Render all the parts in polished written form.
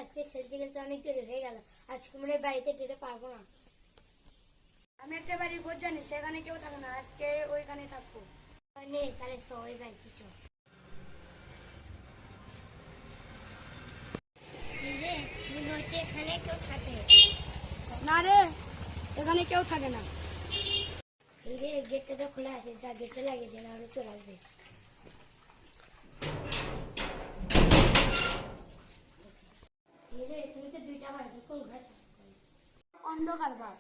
আজকে খেলতে খেলতে অনেক দেরি হয়ে গেল। আজকে মনে হয় বাড়িতে যেতে পারবো না। আমি একটা বাড়ির খোঁজ জানি, সেখানে কেউ থাকে না, আজকে ওইখানে থাকবো। নেই, তাহলে সবাই বাড়িতে চল। মনে হচ্ছে এখানে কেউ থাকে। না রে, এখানে কেউ থাকে না। এই রে, গেটটা তো খোলা আছে, যা গেটটা লাগিয়ে দিন আরো চলে আসবে। এই রে, তুমি তো দুইটা বাড়ি, কোন ঘরে থাকো? অন্ধকার বা।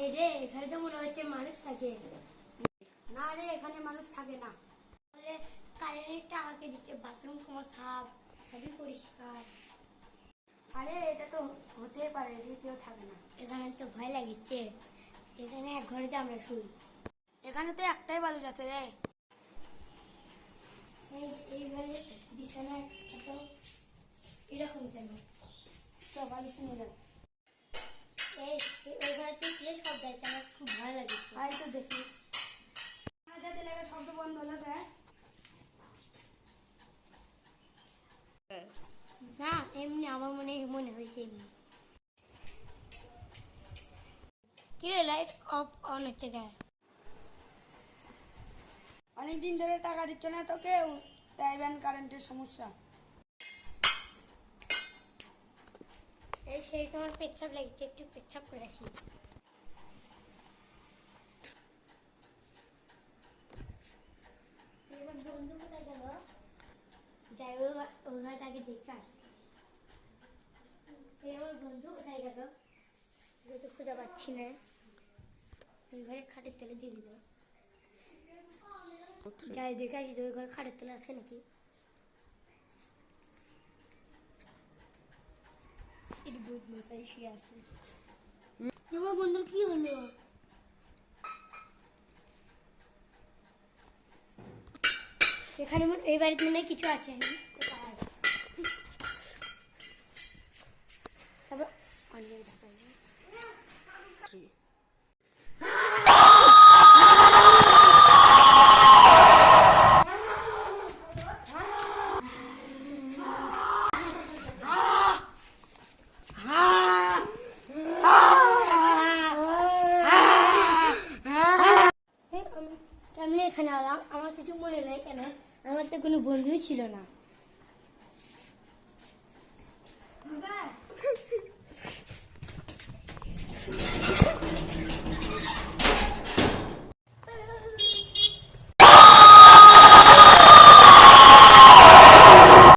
এই রে, এখানে তো মনে হচ্ছে মানুষ থাকে। না রে, এখানে মানুষ থাকে না। তাহলে কারেন্টের টাকাকে দিচ্ছে, বাথরুম তোমার সাফ, সবই পরিষ্কার। আরে এটা তো হতেই পারে, এদিকে কেউ থাকে না। এখানে তো ভয় লাগিচ্ছে। এখানে এক ঘরে যে আমরা শুই। এখানে তো একটাই বালুচ আছে রে। এই ঘরে বিছানায় তো এরকম কেন? তো বালিশ নিয়ে যাবে। ওই ঘরে তো কে শব্দ হচ্ছে, আমার খুব ভয় লাগে। আয় তো দেখি। যাতে লাগে শব্দ বন্ধ হলো। না, এমনি আমার মনে হয়েছে এমনি। কি রে, লাইট অফ অন হচ্ছে গায়ে? অনেকদিন ধরে টাকা দিচ্ছ না তো কেউ, তাই ব্যান কারেন্টের সমস্যা। এই সেই তোমার পেচ্ছাপ লাগছে, একটু পেচ্ছাপ করে আসি। এবার বন্ধু কোথায় গেল? যাই, ওই ঘরটা আগে দেখতে আসি। এই আমার বন্ধু কোথায় গেল? ওকে তো খুঁজে পাচ্ছি না। ওই ঘরে খাটের তলে দিয়ে দিল। যাই দেখে আসি তো, ওই ঘরে খাটের তলে আছে নাকি। এর বুধ মাথায় শুয়ে আছে। আমার বন্ধুর কি হলো? এখানে এই বাড়িতে মনে হয় কিছু আছে। তারপর অন্য ঢাকায় এখানে এলাম, আমার কিছু মনে নেই কেন, আমার তো কোনো বন্ধুই ছিল না।